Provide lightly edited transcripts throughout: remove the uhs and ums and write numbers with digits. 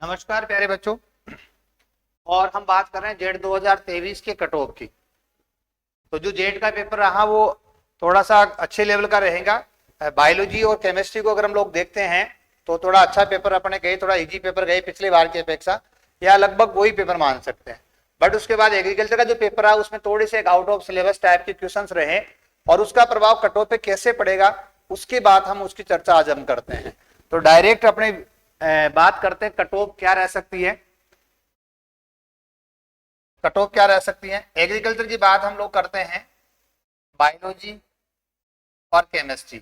नमस्कार प्यारे बच्चों। और हम बात कर रहे हैं जेड 2023 के कट ऑफ की। तो जो जेड का पेपर रहा वो थोड़ा सा अच्छे लेवल का रहेगा। बायोलॉजी और केमिस्ट्री को अगर हम लोग देखते हैं तो थोड़ा अच्छा पेपर अपने गए, थोड़ा इजी पेपर गए पिछली बार की अपेक्षा, या लगभग वही पेपर मान सकते हैं। बट उसके बाद एग्रीकल्चर का जो पेपर रहा उसमें थोड़े से आउट ऑफ सिलेबस टाइप के क्वेश्चंस रहे और उसका प्रभाव कट ऑफ पे कैसे पड़ेगा उसके बाद हम उसकी चर्चा आज हम करते हैं। तो डायरेक्ट अपने बात करते हैं कट ऑफ क्या रह सकती है। कट ऑफ क्या रह सकती है, एग्रीकल्चर की बात हम लोग करते हैं, बायोलॉजी और केमिस्ट्री।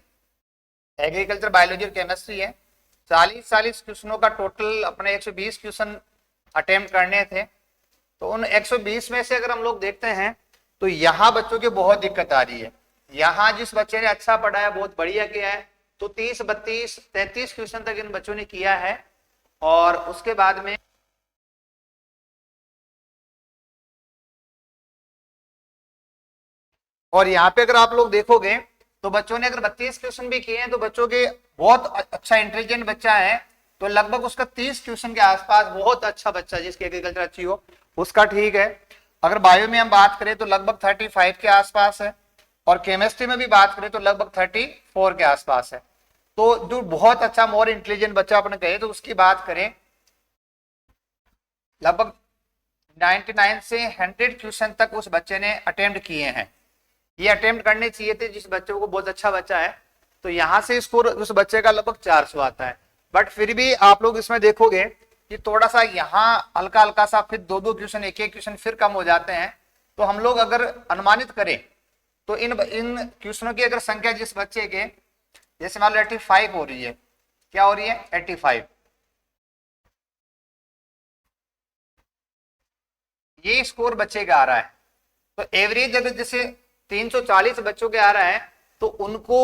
एग्रीकल्चर, बायोलॉजी और केमिस्ट्री है। 40 क्वेश्चनों का टोटल अपने 120 क्वेश्चन अटेम्प्ट करने थे। तो उन 120 में से अगर हम लोग देखते हैं तो यहाँ बच्चों की बहुत दिक्कत आ रही है। यहाँ जिस बच्चे ने अच्छा पढ़ा है, बहुत बढ़िया किया है, तो 30, 32, 33 क्वेश्चन तक इन बच्चों ने किया है। और उसके बाद में और यहाँ पे अगर आप लोग देखोगे तो बच्चों ने अगर 32 क्वेश्चन भी किए हैं तो बच्चों के बहुत अच्छा इंटेलिजेंट बच्चा है, तो लगभग उसका 30 क्वेश्चन के आसपास बहुत अच्छा बच्चा जिसकी एग्रीकल्चर अच्छी हो उसका ठीक है। अगर बायो में हम बात करें तो लगभग 35 के आसपास है, और केमिस्ट्री में भी बात करें तो लगभग 34 के आसपास है। तो जो बहुत अच्छा मोर इंटेलिजेंट बच्चा अपने कहे तो उसकी बात करें, लगभग 99 से 100 क्वेश्चन तक उस बच्चे ने अटेम्प्ट किए हैं। ये अटेम्प्ट करने चाहिए थे जिस बच्चे को बहुत अच्छा बच्चा है। तो यहां से स्कोर उस बच्चे का लगभग 400 आता है। बट फिर भी आप लोग इसमें देखोगे कि थोड़ा सा यहाँ हल्का हल्का सा फिर दो क्वेश्चन, एक क्वेश्चन फिर कम हो जाते हैं। तो हम लोग अगर अनुमानित करें तो इन क्वेश्चनों की अगर संख्या जिस बच्चे के, जैसे मान लो 85 हो रही है, क्या हो रही है 85, ये स्कोर बच्चे का आ रहा है। तो एवरेज अगर जैसे 340 बच्चों के आ रहा है तो उनको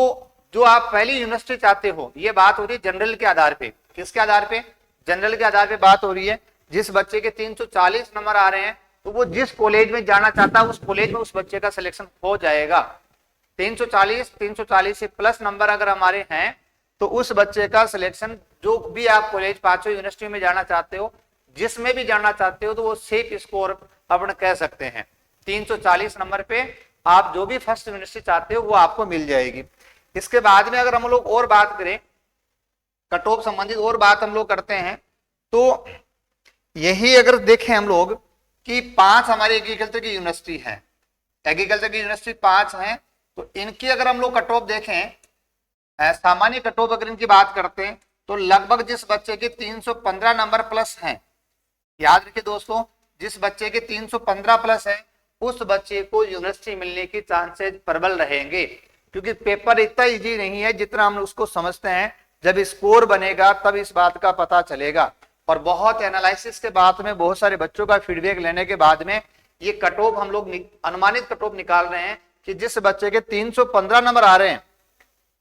जो आप पहली यूनिवर्सिटी चाहते हो, ये बात हो रही है जनरल के आधार पे। किसके आधार पे? जनरल के आधार पे बात हो रही है। जिस बच्चे के 340 नंबर आ रहे हैं तो वो जिस कॉलेज में जाना चाहता है उस कॉलेज में उस बच्चे का सिलेक्शन हो जाएगा। 340 से प्लस नंबर अगर हमारे हैं तो उस बच्चे का सिलेक्शन, जो भी आप कॉलेज पांचों यूनिवर्सिटी में जाना चाहते हो, जिसमें भी जाना चाहते हो, तो वो सेफ स्कोर अपन कह सकते हैं। 340 नंबर पे आप जो भी फर्स्ट यूनिवर्सिटी चाहते हो वो आपको मिल जाएगी। इसके बाद में अगर हम लोग और बात करें, कट ऑफ संबंधित और बात हम लोग करते हैं, तो यही अगर देखें हम लोग कि 5 हमारी एग्रीकल्चर की यूनिवर्सिटी है, एग्रीकल्चर की यूनिवर्सिटी 5 है, तो इनकी अगर हम लोग कट ऑफ देखें, सामान्य कट ऑफ अगर इनकी बात करते हैं तो लगभग जिस बच्चे के 315 नंबर प्लस हैं, याद रखिए दोस्तों, जिस बच्चे के 315 प्लस है उस बच्चे को यूनिवर्सिटी मिलने की चांसेस प्रबल रहेंगे। क्योंकि पेपर इतना इजी नहीं है जितना हम उसको समझते हैं। जब स्कोर बनेगा तब इस बात का पता चलेगा। और बहुत एनालिसिस के बाद में, बहुत सारे बच्चों का फीडबैक लेने के बाद में ये कट ऑफ हम लोग अनुमानित कट ऑफ निकाल रहे हैं कि जिस बच्चे के 315 नंबर आ रहे हैं,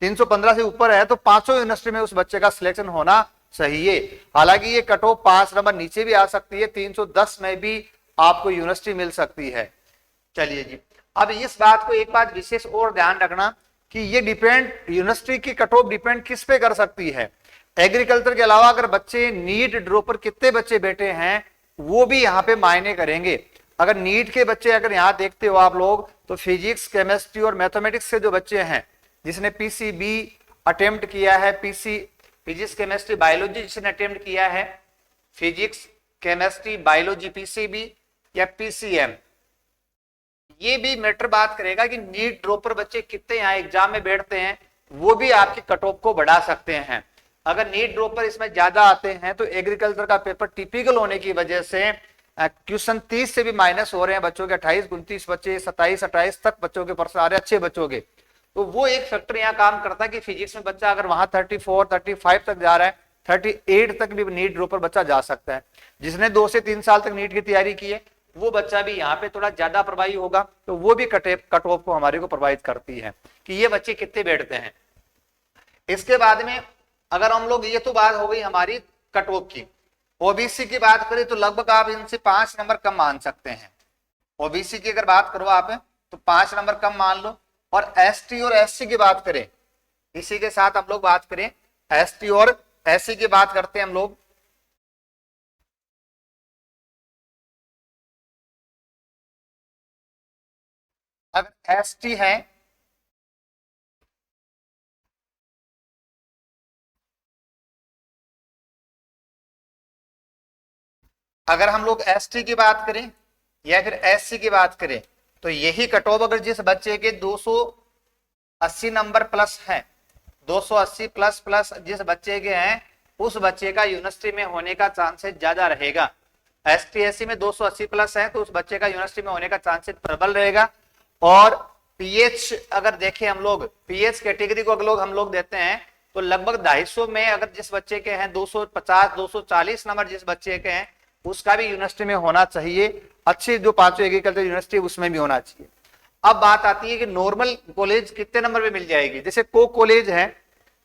315 से ऊपर है, तो 500 यूनिवर्सिटी में उस बच्चे का सिलेक्शन होना चाहिए। हालांकि ये कट ऑफ 5 नंबर नीचे भी आ सकती है, 310 में भी आपको यूनिवर्सिटी मिल सकती है। चलिए जी, अब इस बात को एक बात विशेष और ध्यान रखना कि ये डिपेंड, यूनिवर्सिटी की कट ऑफ डिपेंड किस पे कर सकती है। एग्रीकल्चर के अलावा अगर बच्चे नीट ड्रॉ पर कितने बच्चे बैठे हैं वो भी यहाँ पे मायने करेंगे। अगर नीट के बच्चे अगर यहाँ देखते हो आप लोग, तो फिजिक्स, केमिस्ट्री और मैथमेटिक्स के जो बच्चे हैं, जिसने पीसीबी अटेम्प्ट किया है, फिजिक्स केमिस्ट्री बायोलॉजी जिसने अटेम्प्ट किया है, फिजिक्स केमिस्ट्री बायोलॉजी पीसीबी या पीसीएम, ये भी मैटर बात करेगा कि नीट ड्रॉ पर बच्चे कितने यहाँ एग्जाम में बैठते हैं, वो भी आपकी कट ऑफ को बढ़ा सकते हैं। अगर नीट ड्रॉ पर इसमें ज्यादा आते हैं तो एग्रीकल्चर का पेपर टिपिकल होने की वजह से क्वेश्चन 30 से भी माइनस हो रहे हैं बच्चों के, 28 29 बच्चे, 27 28 तक बच्चों के पर्सन आ रहे हैं अच्छे बच्चों के। तो वो एक फैक्टर यहाँ काम करता है कि फिजिक्स में बच्चा अगर वहां 34 35 तक जा रहा है, 38 तक भी नीट ड्रॉ पर बच्चा जा सकता है। जिसने 2 से 3 साल तक नीट की तैयारी की है वो बच्चा भी यहाँ पे थोड़ा ज्यादा प्रभावी होगा। तो वो भी कट ऑफ को हमारे को प्रभावित करती है कि ये बच्चे कितने बैठते हैं। इसके बाद में अगर हम लोग, ये तो बात हो गई हमारी कट ऑफ की। ओबीसी की बात करें तो लगभग आप इनसे 5 नंबर कम मान सकते हैं। ओबीसी की अगर बात करो आप तो 5 नंबर कम मान लो। और एसटी और एससी की बात करें, इसी के साथ हम लोग बात करें, एसटी और एससी की बात करते हैं हम लोग, अगर एसटी है, अगर हम लोग एसटी की बात करें या फिर एससी की बात करें, तो यही कट ऑफ अगर जिस बच्चे के 280 नंबर प्लस है, 280 प्लस प्लस जिस बच्चे के हैं, उस बच्चे का यूनिवर्सिटी में होने का चांसेस ज्यादा रहेगा। एसटी एससी में 280 प्लस है तो उस बच्चे का यूनिवर्सिटी में होने का चांसेस प्रबल रहेगा। और पीएच अगर देखें हम लोग, पीएच कैटेगरी को अगर हम लोग देते हैं तो लगभग 250 में अगर जिस बच्चे के हैं 250 240 नंबर जिस बच्चे के हैं, उसका भी यूनिवर्सिटी में होना चाहिए। अच्छी जो 5 एग्रीकल्चर यूनिवर्सिटी उसमें भी होना चाहिए। अब बात आती है कि नॉर्मल कॉलेज कितने नंबर पे मिल जाएगी। जैसे को कॉलेज है,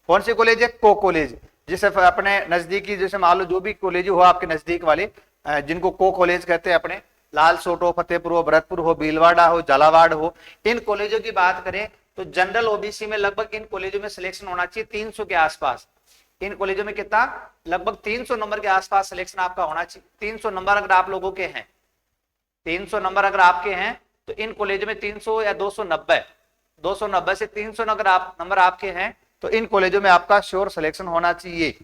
कौन सी कॉलेज है, को कॉलेज, जैसे अपने नजदीकी, जैसे मान लो जो भी कॉलेज हो आपके नजदीक वाले, जिनको को कॉलेज कहते हैं, अपने लाल सोट हो, फतेहपुर हो, भरतपुर हो, भीलवाड़ा हो, झालावाड़ हो, इन कॉलेजों की बात करें तो जनरल ओबीसी में लगभग इन कॉलेजों में सिलेक्शन होना चाहिए 300 के आसपास। इन कॉलेजों में कितना, लगभग 300 नंबर के आसपास सिलेक्शन आपका होना चाहिए। 300 नंबर अगर आप लोगों के हैं, 300 नंबर अगर आपके हैं तो इन कॉलेजों में 300 या 290 से 300 नंबर आपके हैं तो इन कॉलेजों में आपका श्योर सिलेक्शन होना चाहिए।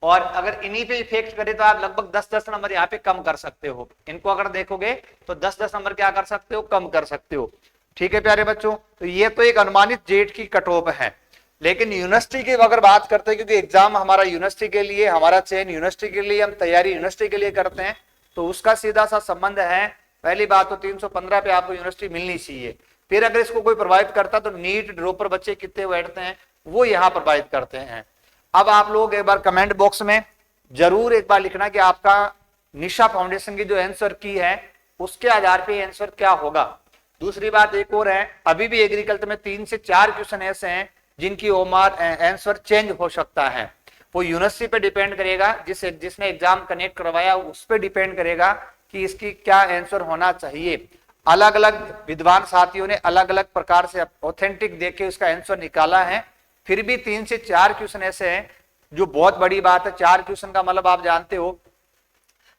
और अगर इन्हीं पे इफेक्ट करे तो आप लगभग 10-10 नंबर यहाँ पे कम कर सकते हो। इनको अगर देखोगे तो 10-10 नंबर क्या कर सकते हो, कम कर सकते हो। ठीक है प्यारे बच्चों, तो ये तो एक अनुमानित जेट की कट ऑफ है। लेकिन यूनिवर्सिटी की अगर बात करते हैं, क्योंकि एग्जाम हमारा यूनिवर्सिटी के लिए, हमारा चयन यूनिवर्सिटी के लिए, हम तैयारी यूनिवर्सिटी के लिए करते हैं, तो उसका सीधा सा संबंध है। पहली बात तो 315 पे आपको यूनिवर्सिटी मिलनी चाहिए। फिर अगर इसको कोई प्रभावित करता तो नीट ड्रॉपर बच्चे कितने बैठते हैं वो यहाँ प्रभावित करते हैं। अब आप लोग एक बार कमेंट बॉक्स में जरूर एक बार लिखना कि आपका निशा फाउंडेशन की जो आंसर की है उसके आधार पे आंसर क्या होगा। दूसरी बात एक और है, अभी भी एग्रीकल्चर में 3 से 4 क्वेश्चन ऐसे हैं जिनकी ओमार आंसर चेंज हो सकता है। वो यूनिवर्सिटी पे डिपेंड करेगा, जिसने एग्जाम कनेक्ट करवाया उस पर डिपेंड करेगा कि इसकी क्या आंसर होना चाहिए। अलग अलग विद्वान साथियों ने अलग अलग प्रकार से ऑथेंटिक देख के उसका आंसर निकाला है। फिर भी 3 से 4 क्वेश्चन ऐसे हैं जो बहुत बड़ी बात है। 4 क्वेश्चन का मतलब आप जानते हो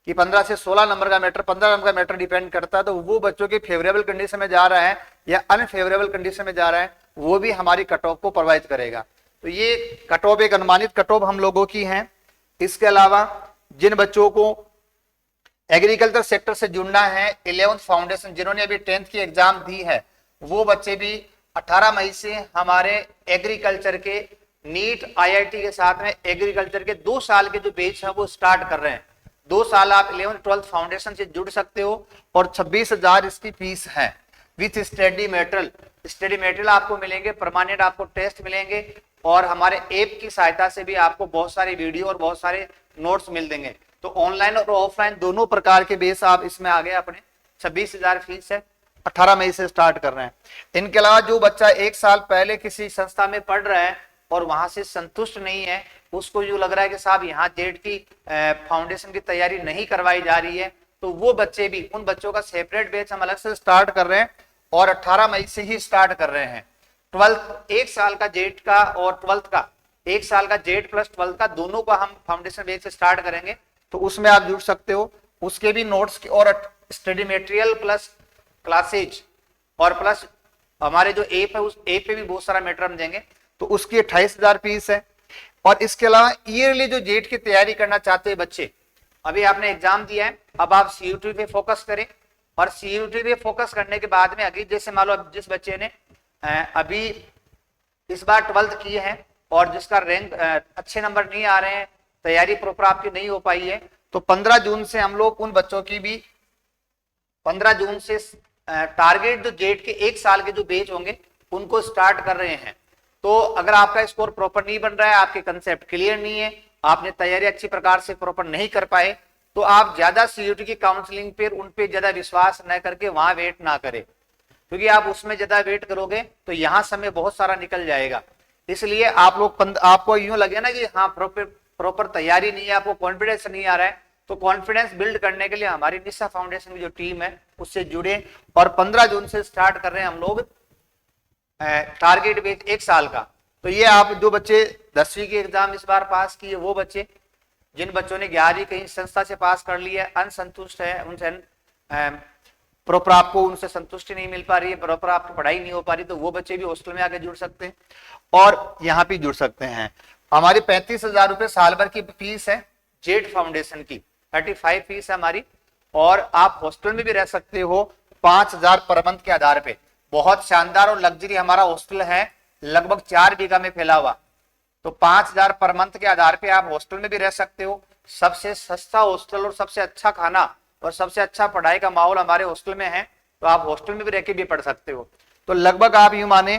कि 15 से 16 नंबर का मैटर, 15 नंबर का मैटर डिपेंड करता है। तो वो बच्चों के फेवरेबल कंडीशन में जा रहा है या अनफेवरेबल कंडीशन में जा रहा है, वो भी हमारी कट ऑफ को प्रभावित करेगा। तो ये कट ऑफ एक अनुमानित कट ऑफ हम लोगों की है। इसके अलावा जिन बच्चों को एग्रीकल्चर सेक्टर से जुड़ना है, 11th फाउंडेशन जिन्होंने अभी 10th की एग्जाम दी है, वो बच्चे भी 18 मई से हमारे एग्रीकल्चर के नीट आईआईटी के साथ में एग्रीकल्चर के 2 साल के जो बैच है वो स्टार्ट कर रहे हैं। 2 साल आप 11th 12th फाउंडेशन से जुड़ सकते हो और 26,000 इसकी फीस है with study material. Study material आपको मिलेंगे, परमानेंट आपको टेस्ट मिलेंगे और हमारे ऐप की सहायता से भी आपको बहुत सारी वीडियो और बहुत सारे नोट्स मिल देंगे। तो ऑनलाइन और ऑफलाइन दोनों प्रकार के बेस आप इसमें आ गए अपने। 26,000 फीस है, 18 मई से स्टार्ट कर रहे हैं। इनके अलावा जो बच्चा 1 साल पहले किसी संस्था में पढ़ रहा है और वहां से संतुष्ट नहीं है, उसको जो लग रहा है कि साहब यहाँ जेड की फाउंडेशन की तैयारी नहीं करवाई जा रही है, तो वो बच्चे भी, उन बच्चों का सेपरेट बैच हम अलग से स्टार्ट कर रहे हैं और 18 मई से ही स्टार्ट कर रहे हैं। 12th 1 साल का जेड का और 12th का, 1 साल का जेड प्लस 12th का दोनों का हम फाउंडेशन बैच से स्टार्ट करेंगे, तो उसमें आप जुड़ सकते हो। उसके भी नोट्स और स्टडी मटेरियल प्लस क्लासेज और प्लस हमारे जो ऐप है उस ऐप पे भी बहुत सारा मैटर हम देंगे, तो उसकी 28,000 फीस है। और इसके अलावा ईयरली जो जेट की तैयारी करना चाहते हैं बच्चे, अभी आपने एग्जाम दिया है, अब आप सीयूटी पे फोकस करें और सीयूटी पे फोकस करने के बाद में अभी जैसे मान लो जिस बच्चे ने अभी इस बार 12th की है और जिसका रैंक अच्छे नंबर नहीं आ रहे हैं, तैयारी प्रॉपर आपकी नहीं हो पाई है, तो 15 जून से हम लोग उन बच्चों की भी 15 जून से टारगेट जो जेट के 1 साल के जो बैच होंगे उनको स्टार्ट कर रहे हैं। तो अगर आपका स्कोर प्रॉपर नहीं बन रहा है, आपके कंसेप्ट क्लियर नहीं है, आपने तैयारी अच्छी प्रकार से प्रॉपर नहीं कर पाए, तो आप ज्यादा सीयूटी की काउंसलिंग पे उन पे ज्यादा विश्वास न करके वहां वेट ना करें, क्योंकि आप उसमें ज्यादा वेट करोगे तो यहाँ समय बहुत सारा निकल जाएगा। इसलिए आप लोग, आपको यूं लगे ना कि हाँ प्रॉपर तैयारी नहीं है, आपको कॉन्फिडेंस नहीं आ रहा है, तो कॉन्फिडेंस बिल्ड करने के लिए हमारी निशा फाउंडेशन की जो टीम है उससे जुड़े। और 15 जून से स्टार्ट कर रहे हैं हम लोग टारगेट बेच 1 साल का। तो ये आप जो बच्चे 10वीं की एग्जाम इस बार पास किए, वो बच्चे, जिन बच्चों ने 11वीं कहीं संस्था से पास कर ली है, अनसंतुष्ट है, उनसे प्रॉपर आपको उनसे संतुष्टि नहीं मिल पा रही है, प्रॉपर आपकी पढ़ाई नहीं हो पा रही, तो वो बच्चे भी हॉस्टल में आके जुड़ सकते हैं और यहाँ भी जुड़ सकते हैं। हमारी 35,000 रुपए साल भर की फीस है जेड फाउंडेशन की, 35 फीस है हमारी, और आप हॉस्टल में भी रह सकते हो 5,000 पर मंथ के आधार पे। बहुत शानदार और लग्जरी हमारा हॉस्टल है, लगभग 4 बीघा में फैला हुआ। तो 5,000 पर मंथ के आधार पे आप हॉस्टल में भी रह सकते हो। सबसे सस्ता हॉस्टल और सबसे अच्छा खाना और सबसे अच्छा पढ़ाई का माहौल हमारे हॉस्टल में है, तो आप हॉस्टल में भी रह के भी पढ़ सकते हो। तो लगभग आप यूं माने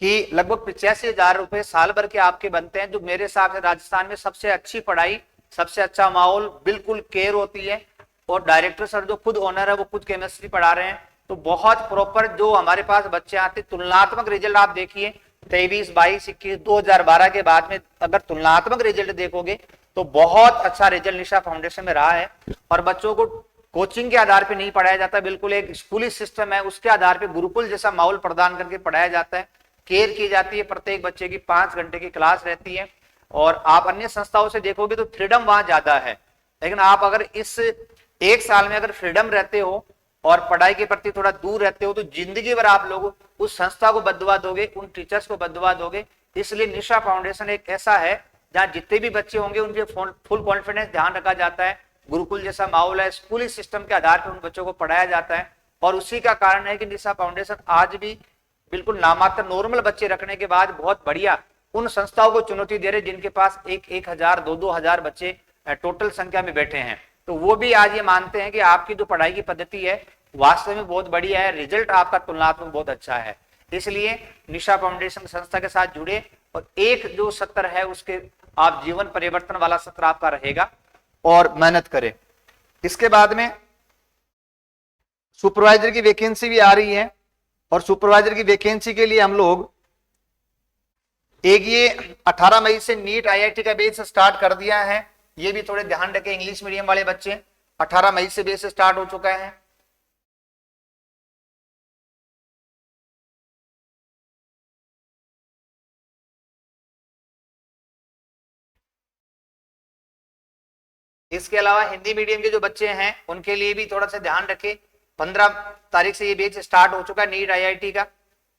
कि लगभग 85,000 रुपए साल भर के आपके बनते हैं, जो मेरे हिसाब से राजस्थान में सबसे अच्छी पढ़ाई, सबसे अच्छा माहौल, बिल्कुल केयर होती है। और डायरेक्टर सर जो खुद ओनर है वो खुद केमिस्ट्री पढ़ा रहे हैं, तो बहुत प्रॉपर जो हमारे पास बच्चे आते, तुलनात्मक रिजल्ट आप देखिए 23, 22, 21, 2012 के बाद में अगर तुलनात्मक रिजल्ट देखोगे तो बहुत अच्छा रिजल्ट निशा फाउंडेशन में रहा है। और बच्चों को कोचिंग के आधार पे नहीं पढ़ाया जाता, बिल्कुल एक स्कूली सिस्टम है, उसके आधार पे गुरुकुल जैसा माहौल प्रदान करके पढ़ाया जाता है। केयर की जाती है, प्रत्येक बच्चे की 5 घंटे की क्लास रहती है। और आप अन्य संस्थाओं से देखोगे तो फ्रीडम वहां ज्यादा है, लेकिन आप अगर इस 1 साल में अगर फ्रीडम रहते हो और पढ़ाई के प्रति थोड़ा दूर रहते हो तो जिंदगी भर आप लोग उस संस्था को बददुआ दोगे, उन टीचर्स को बददुआ दोगे। इसलिए निशा फाउंडेशन एक ऐसा है जहां जितने भी बच्चे होंगे उनके फुल कॉन्फिडेंस ध्यान रखा जाता है, गुरुकुल जैसा माहौल है, स्कूली सिस्टम के आधार पर उन बच्चों को पढ़ाया जाता है। और उसी का कारण है कि निशा फाउंडेशन आज भी बिल्कुल नामात्र नॉर्मल बच्चे रखने के बाद बहुत बढ़िया उन संस्थाओं को चुनौती दे रहे जिनके पास 1,000, 2,000 बच्चे टोटल संख्या में बैठे हैं। तो वो भी आज ये मानते हैं कि आपकी जो पढ़ाई की पद्धति है वास्तव में बहुत बढ़िया है, रिजल्ट आपका तुलनात्मक बहुत अच्छा है। इसलिए निशा फाउंडेशन संस्था के साथ जुड़े और एक जो सत्र है उसके आप जीवन परिवर्तन वाला सत्र आपका रहेगा और मेहनत करें। इसके बाद में सुपरवाइजर की वैकेंसी भी आ रही है और सुपरवाइजर की वैकेंसी के लिए हम लोग एक ये 18 मई से नीट IIT का बेस स्टार्ट कर दिया है। ये भी थोड़े ध्यान रखें, इंग्लिश मीडियम वाले बच्चे 18 मई से बेस स्टार्ट हो चुका है। इसके अलावा हिंदी मीडियम के जो बच्चे हैं उनके लिए भी थोड़ा सा ध्यान रखें, 15 तारीख से ये बेच स्टार्ट हो चुका है नीट IIT का,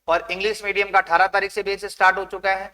और इंग्लिश मीडियम का 18 तारीख से बेच स्टार्ट हो चुका है।